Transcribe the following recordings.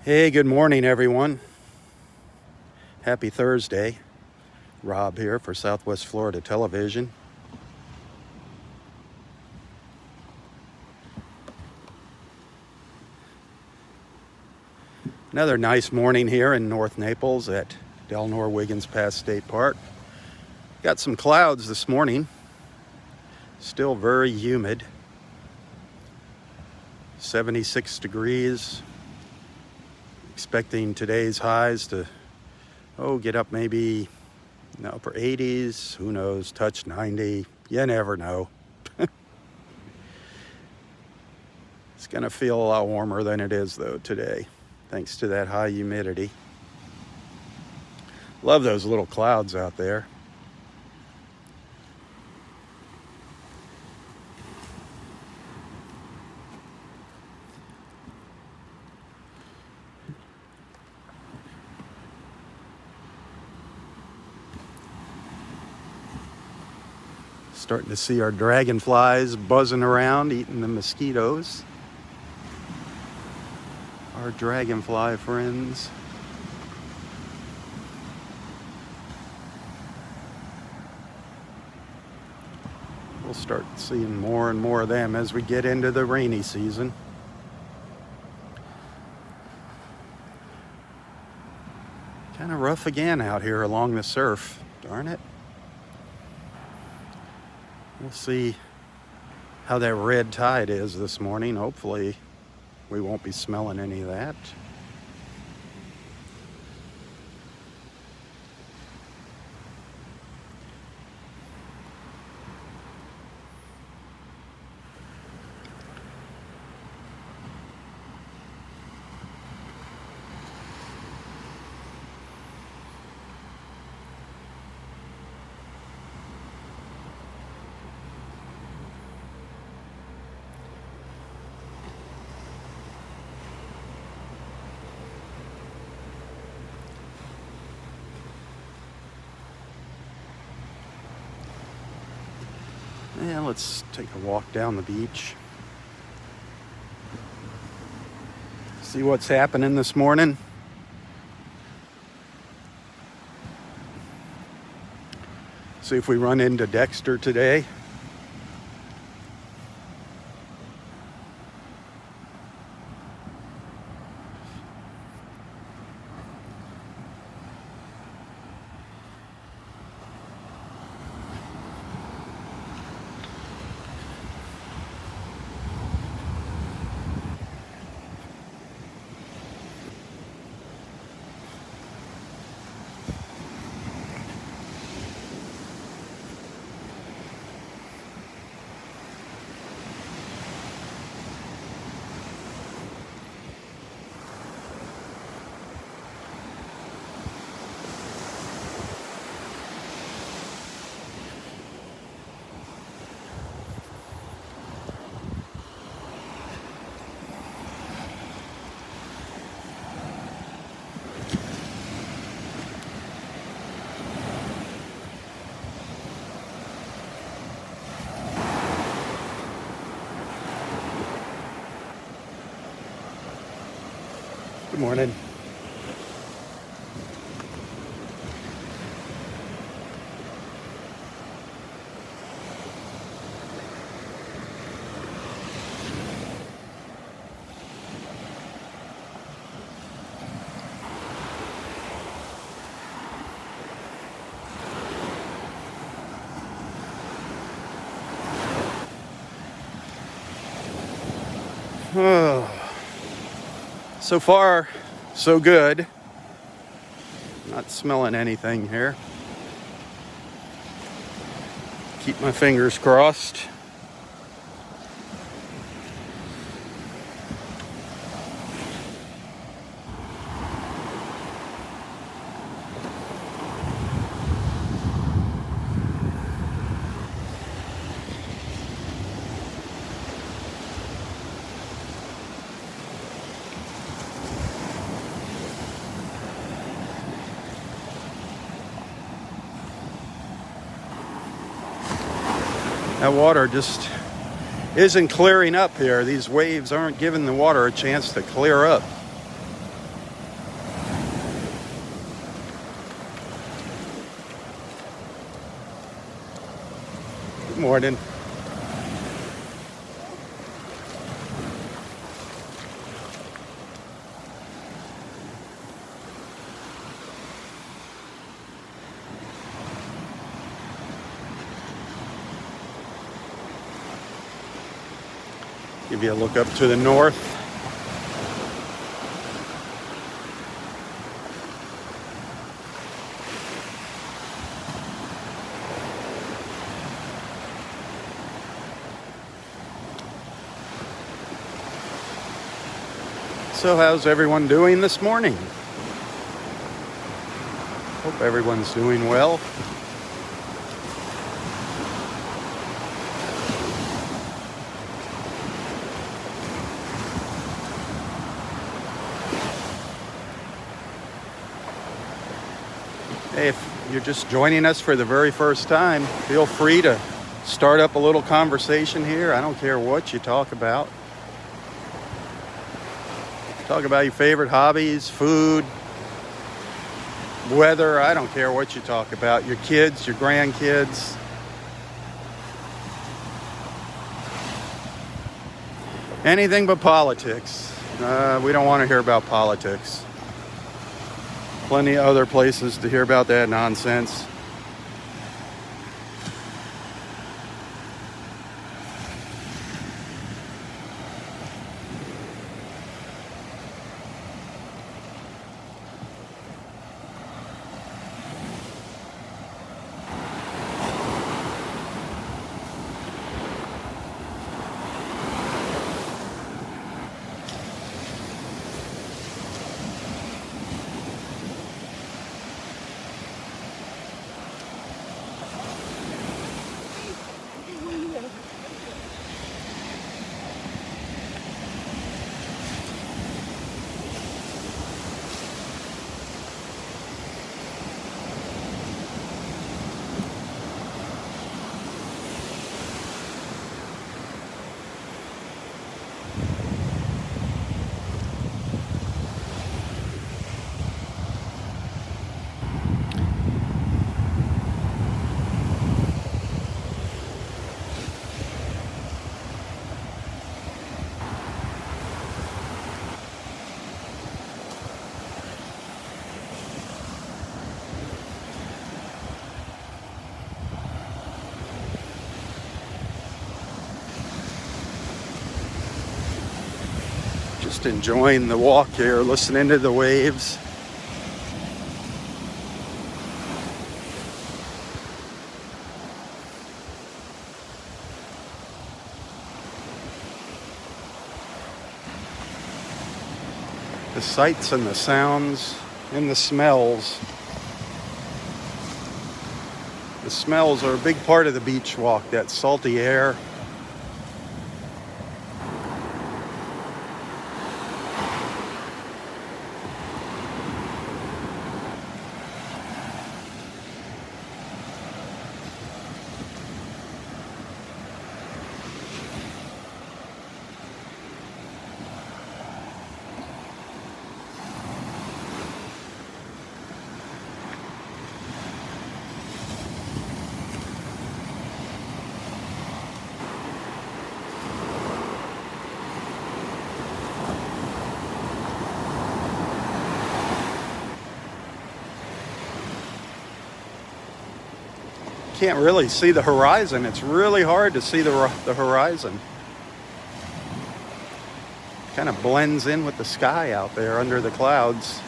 Hey, good morning, everyone. Happy Thursday. Rob here for Southwest Florida Television. Another nice morning here in North Naples at Delnor-Wiggins Pass State Park. Got some clouds this morning. Still very humid. 76 degrees. Expecting today's highs to get up maybe in the upper 80s. Who knows? Touch 90. You never know. It's going to feel a lot warmer than it is, though, today, thanks to that high humidity. Love those little clouds out there. Starting to see our dragonflies buzzing around, eating the mosquitoes. Our dragonfly friends. We'll start seeing more and more of them as we get into the rainy season. Kind of rough again out here along the surf. Darn it. We'll see how that red tide is this morning. Hopefully we won't be smelling any of that. Yeah, let's take a walk down the beach. See what's happening this morning. See if we run into Dexter today. Good morning. So far, so good. Not smelling anything here. Keep my fingers crossed. That water just isn't clearing up here. These waves aren't giving the water a chance to clear up. Morning. Give you a look up to the north. So how's everyone doing this morning? Hope everyone's doing well. Hey, if you're just joining us for the very first time, feel free to start up a little conversation here. I don't care what you talk about. Talk about your favorite hobbies, food, weather. I don't care what you talk about. Your kids, your grandkids. Anything but politics. We don't want to hear about politics. Plenty of other places to hear about that nonsense. Just enjoying the walk here, listening to the waves. The sights and the sounds and the smells. The smells are a big part of the beach walk, that salty air. Can't really see the horizon. It's really hard to see the horizon. Kind of blends in with the sky out there under the clouds.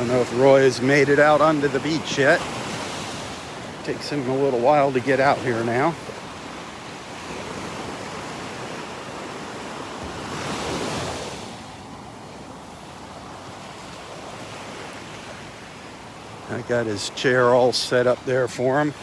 don't know if Roy has made it out onto the beach yet. Takes him a little while to get out here now. I got his chair all set up there for him.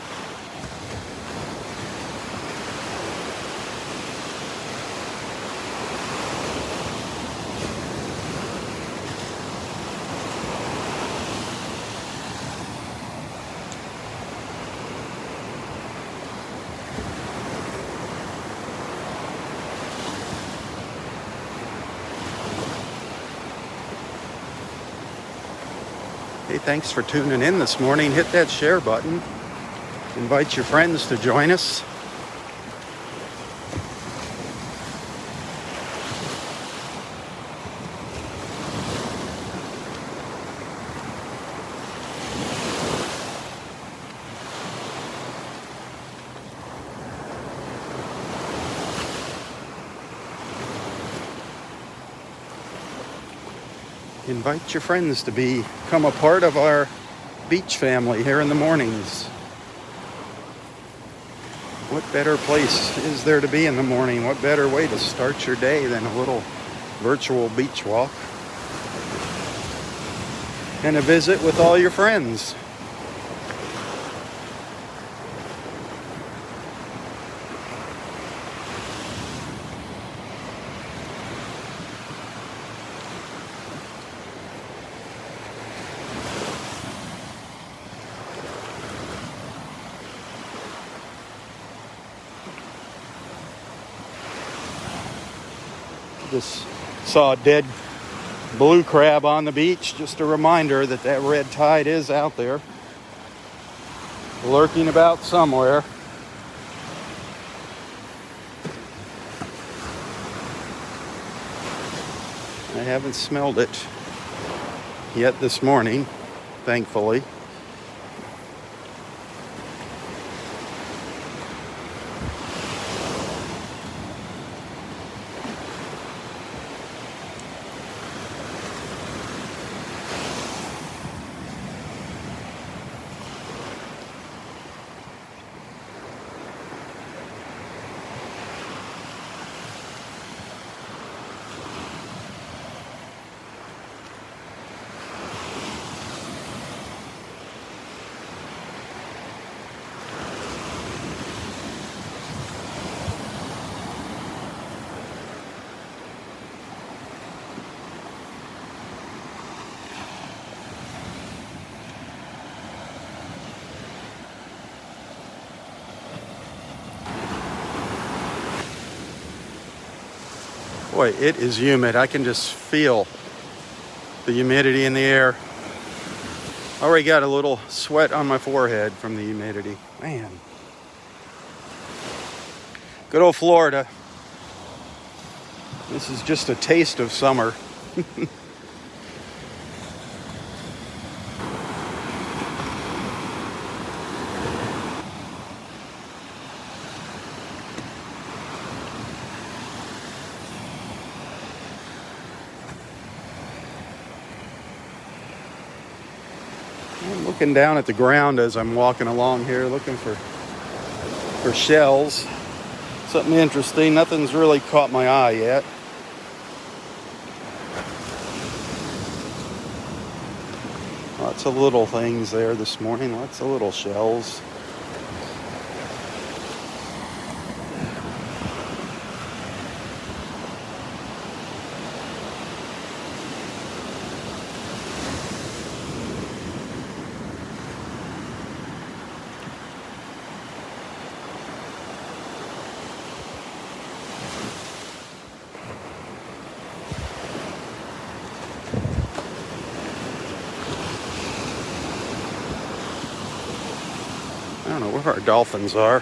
Hey, thanks for tuning in this morning. Hit that share button. Invite your friends to join us. Invite your friends to become a part of our beach family here in the mornings. What better place is there to be in the morning? What better way to start your day than a little virtual beach walk and a visit with all your friends? Just saw a dead blue crab on the beach. Just a reminder that that red tide is out there, lurking about somewhere. I haven't smelled it yet this morning, thankfully. Boy, it is humid. I can just feel the humidity in the air. Already got a little sweat on my forehead from the humidity. Man. Good old Florida. This is just a taste of summer. I'm looking down at the ground as I'm walking along here, looking for shells. Something interesting. Nothing's really caught my eye yet. Lots of little things there this morning. Lots of little shells. I don't know where our dolphins are.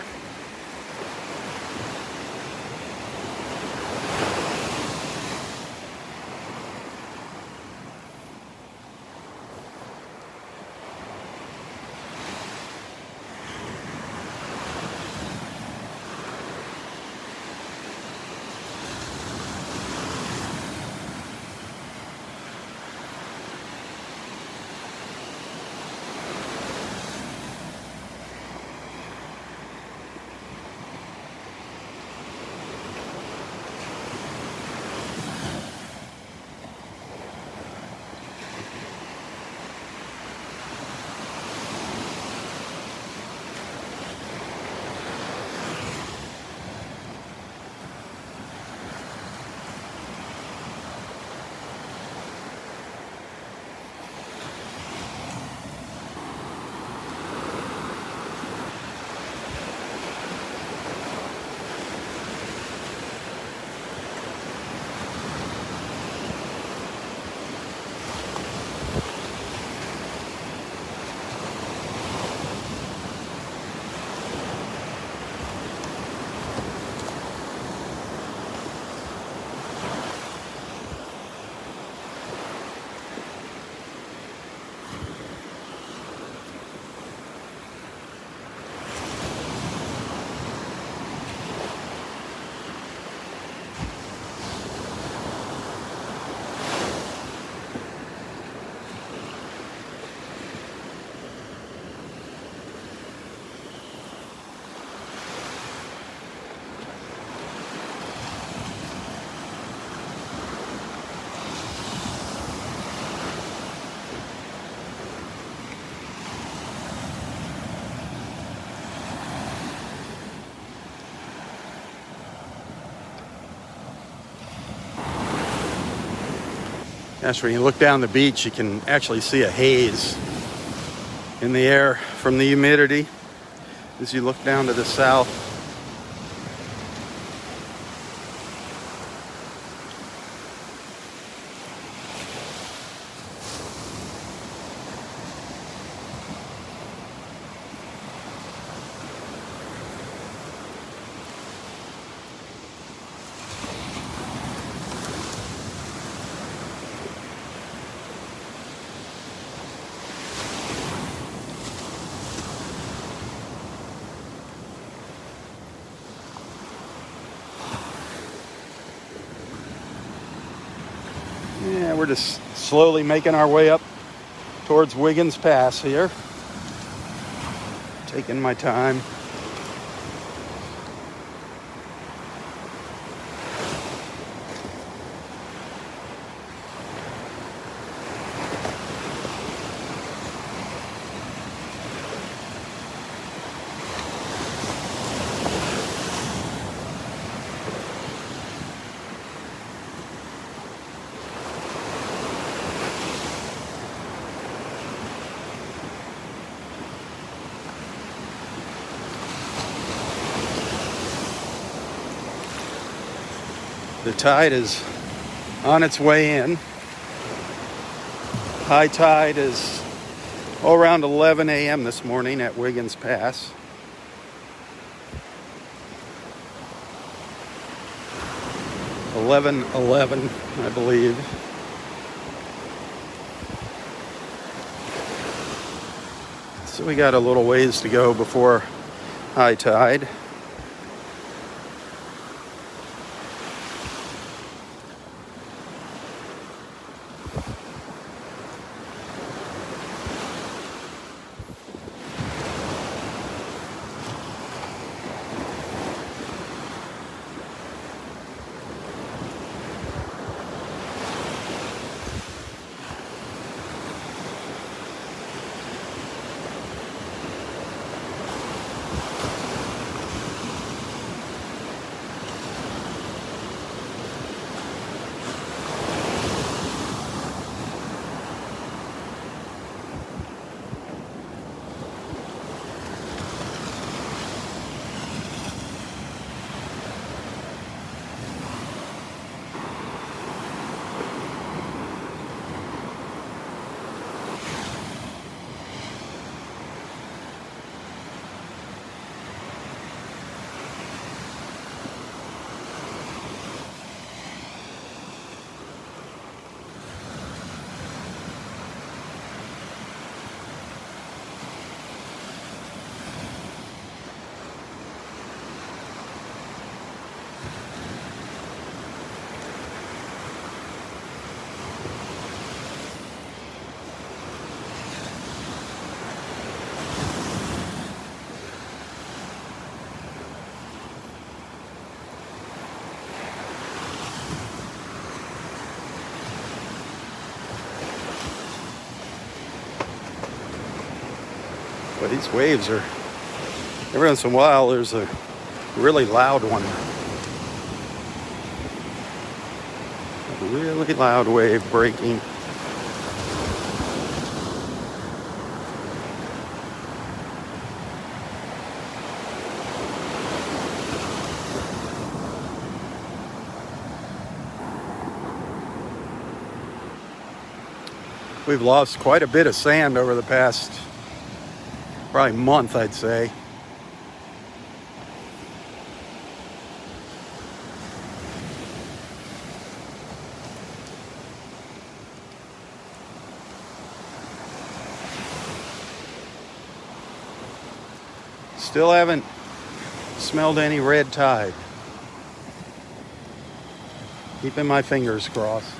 Gosh, when you look down the beach, you can actually see a haze in the air from the humidity as you look down to the south. Yeah, we're just slowly making our way up towards Wiggins Pass here. Taking my time. The tide is on its way in. High tide is around 11 a.m. this morning at Wiggins Pass. (11:11), I believe. So we got a little ways to go before high tide. But these waves are, every once in a while, there's a really loud one. A really loud wave breaking. We've lost quite a bit of sand over the past probably month, I'd say. Still haven't smelled any red tide. Keeping my fingers crossed.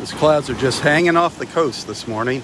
Those clouds are just hanging off the coast this morning.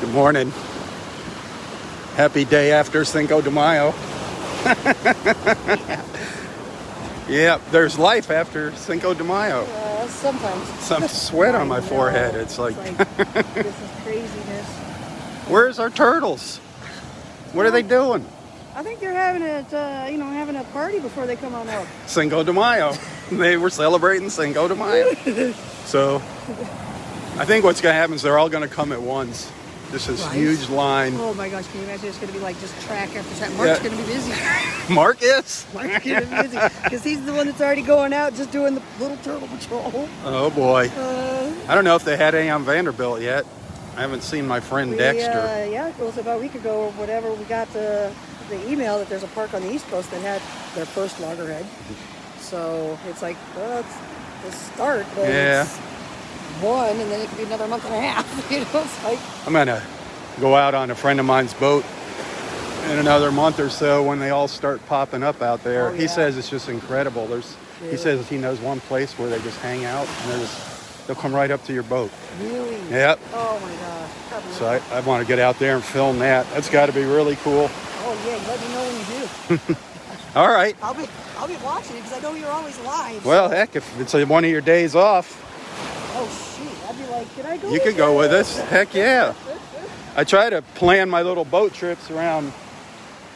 Good morning. Happy day after Cinco de Mayo. Yeah, there's life after Cinco de Mayo. Sometimes. Some sweat on my forehead. It's like this is craziness. Where's our turtles? What are they doing? I think they're having having a party before they come on out. Cinco de Mayo. They were celebrating Cinco de Mayo. So I think what's going to happen is they're all going to come at once. This is huge line. Oh my gosh, can you imagine? It's going to be like just track after track. Mark's going to be busy. Mark is? Mark's going to be busy because he's the one that's already going out just doing the little turtle patrol. Oh boy. I don't know if they had any on Vanderbilt yet. I haven't seen my friend Dexter. Yeah, it was about a week ago or whatever. We got the email that there's a park on the East Coast that had their first loggerhead. So it's like, well, it's the start, but it's one, and then it could be another month and a half. It's like I'm gonna go out on a friend of mine's boat in another month or so when they all start popping up out there. He says it's just incredible. He says he knows one place where they just hang out and they'll come right up to your boat. Really? Yep. Oh my gosh. So I want to get out there and film that. That's got to be really cool. Oh yeah, you let me know when you do. All right. I'll be watching it because I know you're always live. Well, heck, if it's one of your days off. Oh shoot, I'd be like, can I go? You could go with us. Heck yeah. I try to plan my little boat trips around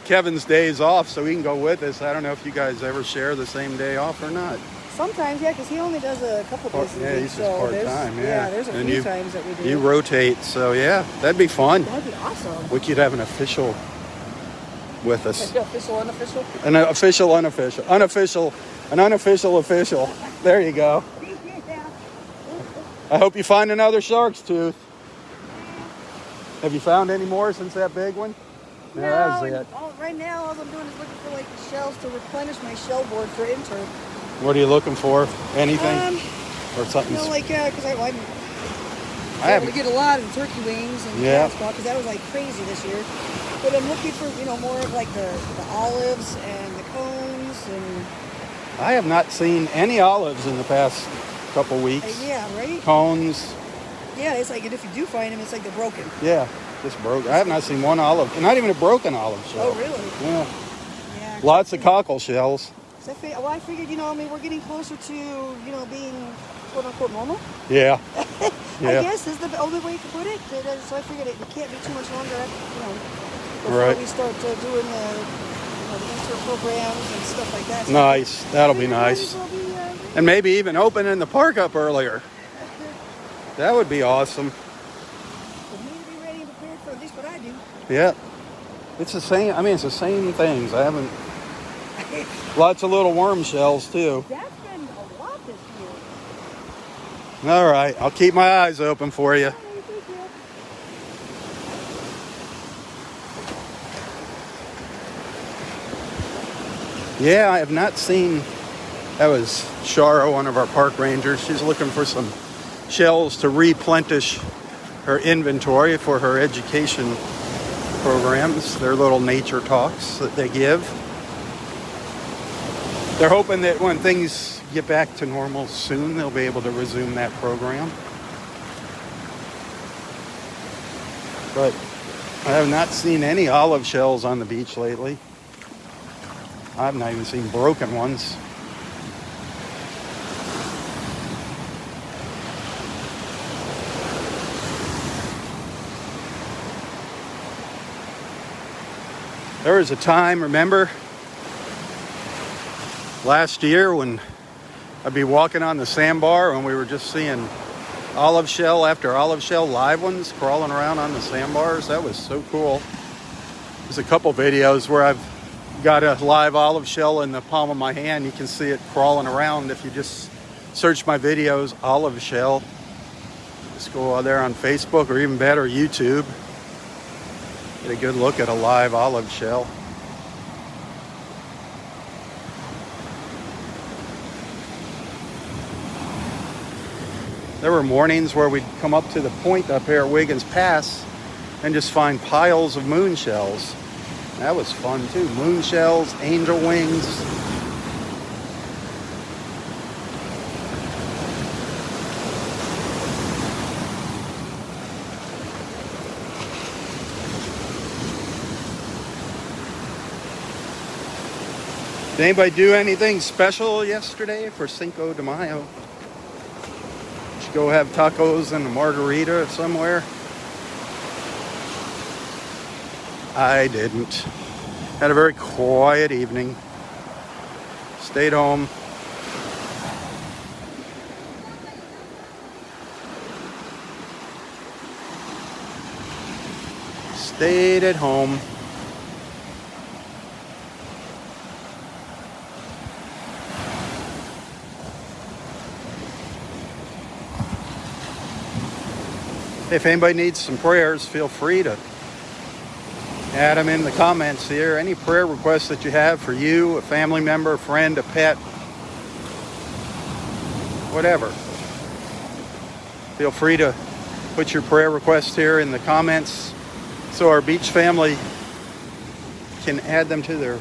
Kevin's days off so he can go with us. I don't know if you guys ever share the same day off or not. Sometimes, yeah, because he only does a couple days a week. He's just part-time, there's a few times that we do. You rotate, so yeah, that'd be fun. That'd be awesome. We could have an official with us. Like official, unofficial? An official, unofficial. Unofficial, an unofficial official. There you go. I hope you find another shark's tooth. Have you found any more since that big one? No, that's it. Right now all I'm doing is looking for like shells to replenish my shell board for intern. What are you looking for? Anything? Or something? Because I able to get a lot of turkey wings and because that was like crazy this year. But I'm looking for, more of like the olives and the cones and... I have not seen any olives in the past couple weeks. Yeah, right? Cones. Yeah, it's like, and if you do find them, it's like they're broken. Yeah, just broken. I have not seen one olive, not even a broken olive shell. Oh, really? Yeah. Lots of cockle shells. I figured, we're getting closer to, being quote-unquote normal. Yeah. I guess is the only way to put it. So I figured it can't be too much longer, before we start doing the Easter programs and stuff like that. So nice. That'll be nice. And maybe even opening the park up earlier. That would be awesome. For me to be ready and prepared for at least what I do. Yeah. It's the same. It's the same things. I haven't... Lots of little worm shells, too. That's been a lot this year. All right. I'll keep my eyes open for you. Yeah, I have not seen... That was Shara, one of our park rangers. She's looking for some shells to replenish her inventory for her education programs, their little nature talks that they give. They're hoping that when things get back to normal soon, they'll be able to resume that program. But I have not seen any olive shells on the beach lately. I've not even seen broken ones. There was a time, remember, last year when I'd be walking on the sandbar and we were just seeing olive shell after olive shell, live ones crawling around on the sandbars. That was so cool. There's a couple videos where I've got a live olive shell in the palm of my hand. You can see it crawling around if you just search my videos, olive shell. Just go out there on Facebook, or even better, YouTube. Get a good look at a live olive shell. There were mornings where we'd come up to the point up here at Wiggins Pass and just find piles of moon shells. That was fun too. Moon shells, angel wings. Did anybody do anything special yesterday for Cinco de Mayo? Did you go have tacos and a margarita somewhere? I didn't. Had a very quiet evening. Stayed home. Stayed at home. If anybody needs some prayers, feel free to add them in the comments here. Any prayer requests that you have for you, a family member, a friend, a pet, whatever. Feel free to put your prayer requests here in the comments so our beach family can add them to their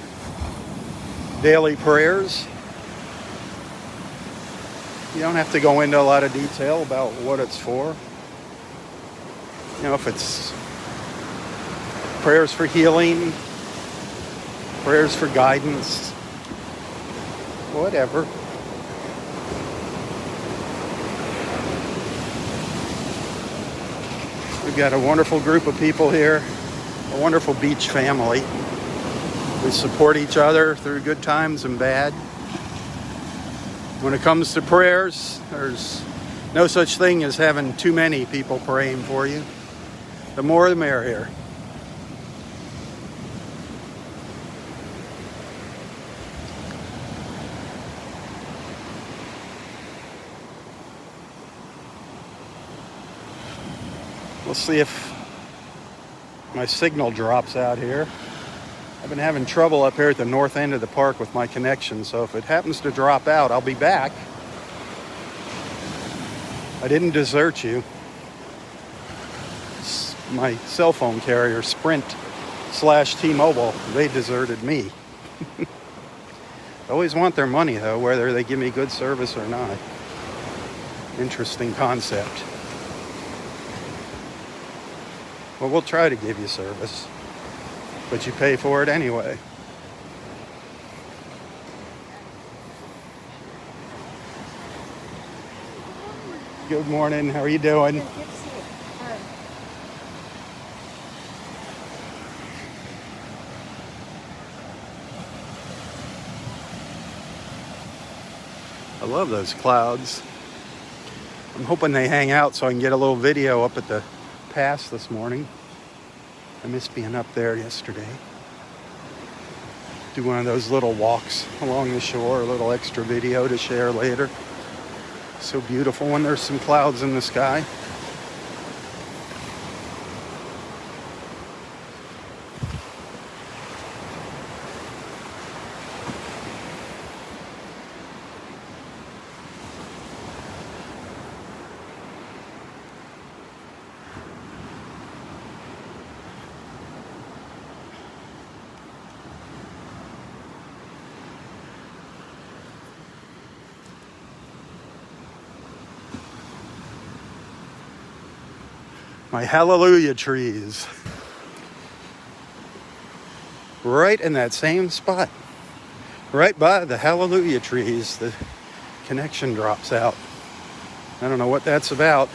daily prayers. You don't have to go into a lot of detail about what it's for. You know, if it's prayers for healing, prayers for guidance, whatever. We've got a wonderful group of people here, a wonderful beach family. We support each other through good times and bad. When it comes to prayers, there's no such thing as having too many people praying for you. The more the merrier. We'll see if my signal drops out here. I've been having trouble up here at the north end of the park with my connection, so if it happens to drop out, I'll be back. I didn't desert you. My cell phone carrier, Sprint/T-Mobile, they deserted me. They always want their money, though, whether they give me good service or not. Interesting concept. Well, we'll try to give you service, but you pay for it anyway. Good morning. How are you doing? I love those clouds. I'm hoping they hang out so I can get a little video up at the pass this morning. I missed being up there yesterday. Do one of those little walks along the shore, a little extra video to share later. So beautiful when there's some clouds in the sky. My hallelujah trees. Right in that same spot. Right by the hallelujah trees, the connection drops out. I don't know what that's about.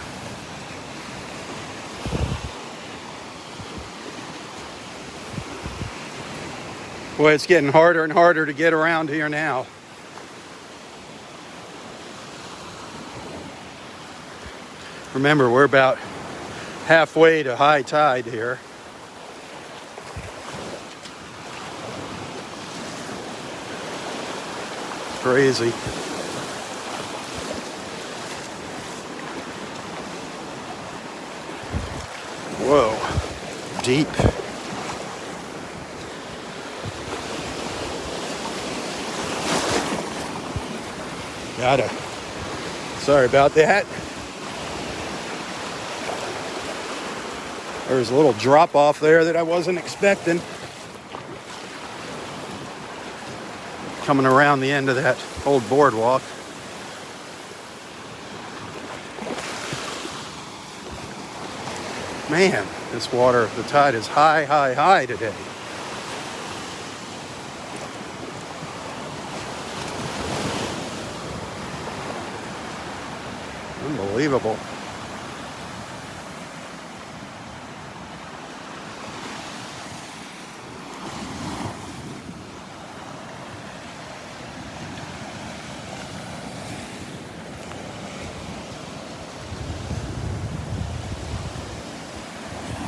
Boy, it's getting harder and harder to get around here now. Remember, we're about halfway to high tide here. Crazy. Whoa, deep. Sorry about that. There's a little drop off there that I wasn't expecting. Coming around the end of that old boardwalk. Man, this water, the tide is high, high, high today. Unbelievable.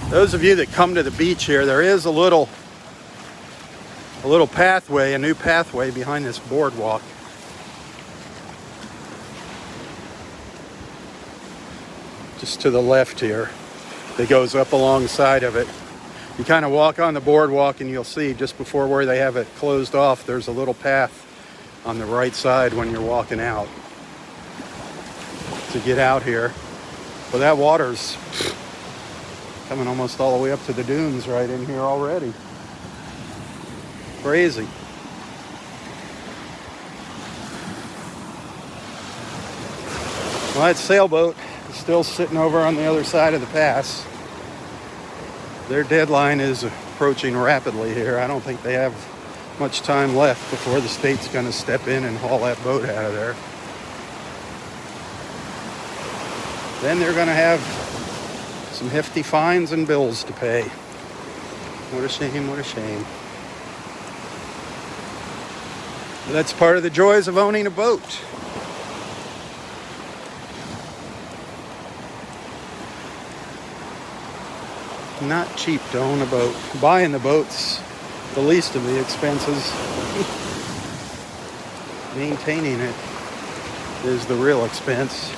Those of you that come to the beach here, there is a little pathway, a new pathway behind this boardwalk. Just to the left here, that goes up alongside of it. You kind of walk on the boardwalk and you'll see just before where they have it closed off, there's a little path on the right side when you're walking out to get out here. Well, that water's coming almost all the way up to the dunes right in here already. Crazy. Well, that sailboat is still sitting over on the other side of the pass. Their deadline is approaching rapidly here. I don't think they have much time left before the state's going to step in and haul that boat out of there. Then they're going to have some hefty fines and bills to pay. What a shame, what a shame. But that's part of the joys of owning a boat. Not cheap to own a boat. Buying the boat's the least of the expenses. Maintaining it is the real expense.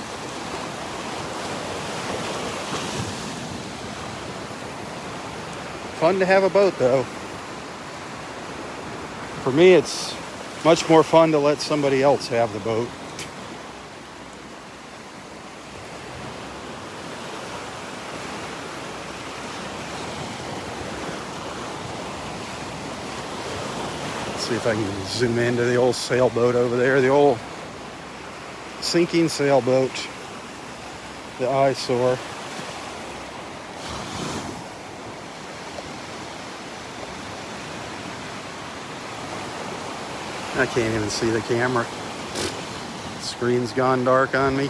Fun to have a boat, though. For me, it's much more fun to let somebody else have the boat. Let's see if I can zoom into the old sailboat over there, the old sinking sailboat, the eyesore. I can't even see the camera. The screen's gone dark on me.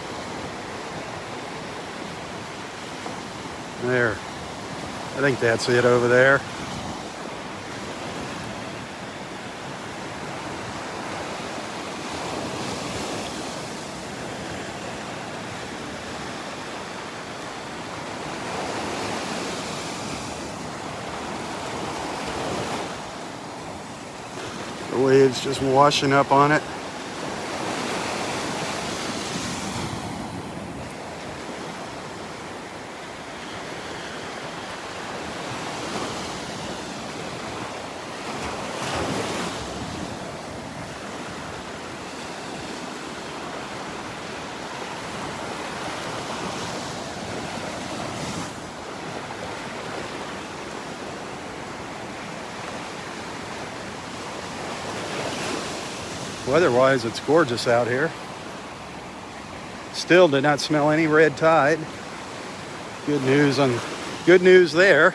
There. I think that's it over there. The waves just washing up on it. Weather-wise, it's gorgeous out here. Still did not smell any red tide. Good news there.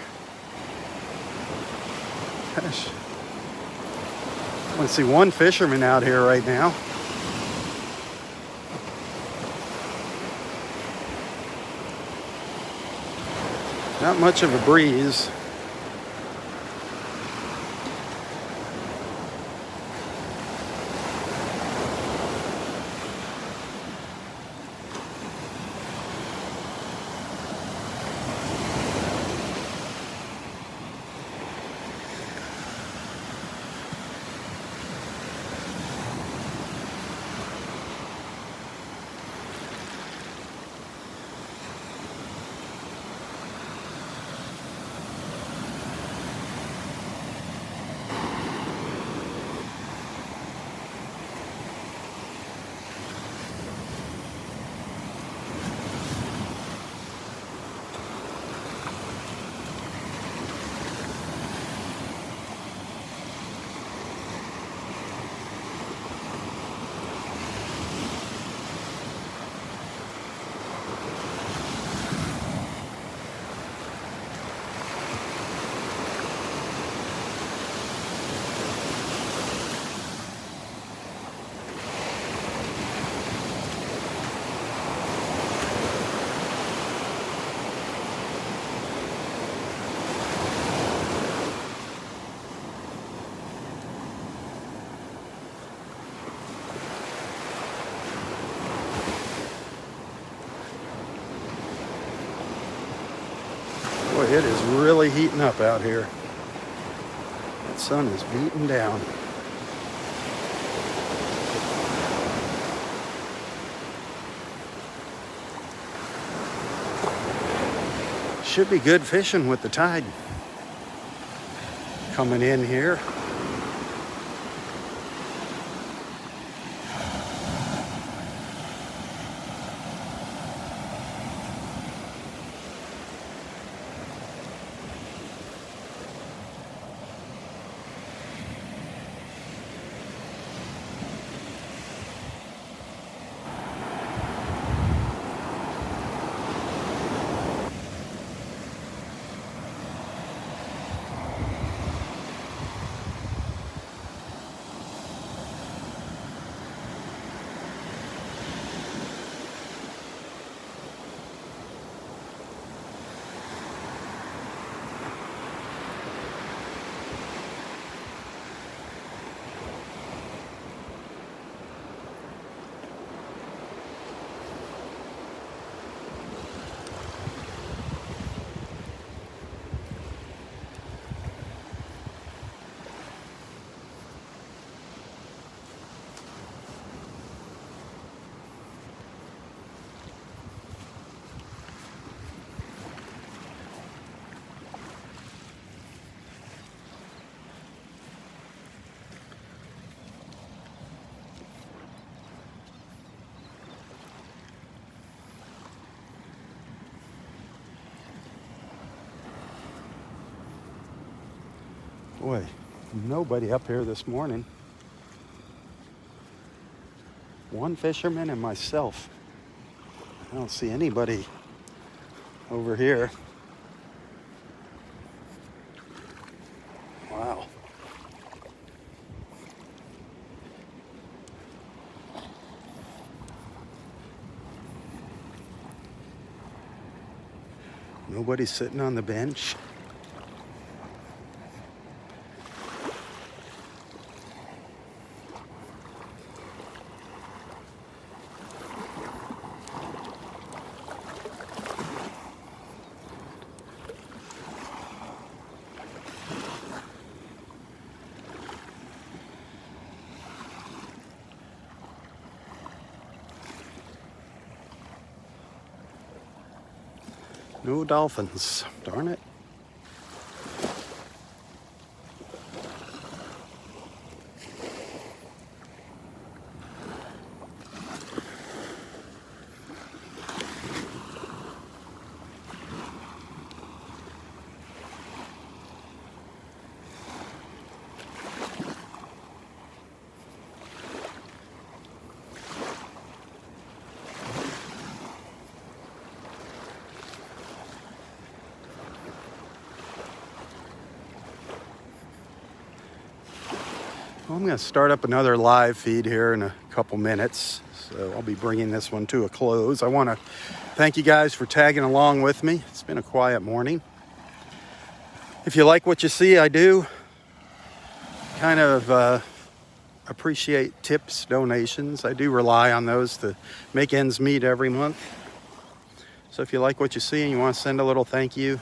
Gosh. I want to see one fisherman out here right now. Not much of a breeze. Boy, it is really heating up out here. That sun is beating down. Should be good fishing with the tide coming in here. Boy, nobody up here this morning. One fisherman and myself. I don't see anybody over here. Wow. Nobody's sitting on the bench. No dolphins, darn it. Well, I'm going to start up another live feed here in a couple minutes, so I'll be bringing this one to a close. I want to thank you guys for tagging along with me. It's been a quiet morning. If you like what you see, I do kind of appreciate tips, donations. I do rely on those to make ends meet every month. So if you like what you see and you want to send a little thank you,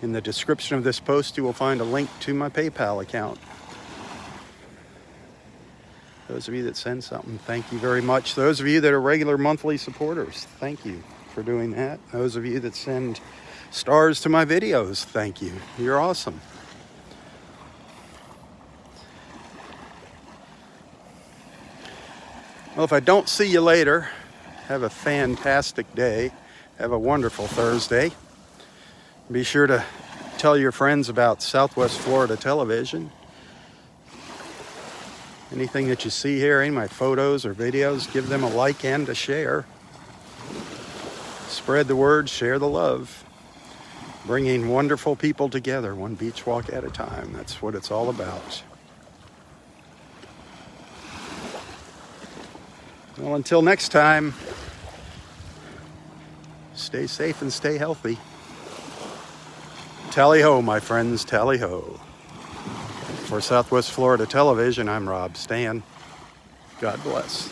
in the description of this post, you will find a link to my PayPal account. Those of you that send something, thank you very much. Those of you that are regular monthly supporters, thank you for doing that. Those of you that send stars to my videos, thank you. You're awesome. Well, if I don't see you later, have a fantastic day. Have a wonderful Thursday. Be sure to tell your friends about Southwest Florida Television. Anything that you see here, any of my photos or videos, give them a like and a share. Spread the word, share the love. Bringing wonderful people together, one beach walk at a time. That's what it's all about. Well, until next time, stay safe and stay healthy. Tally-ho, my friends, tally-ho. For Southwest Florida Television, I'm Robb Stan. God bless.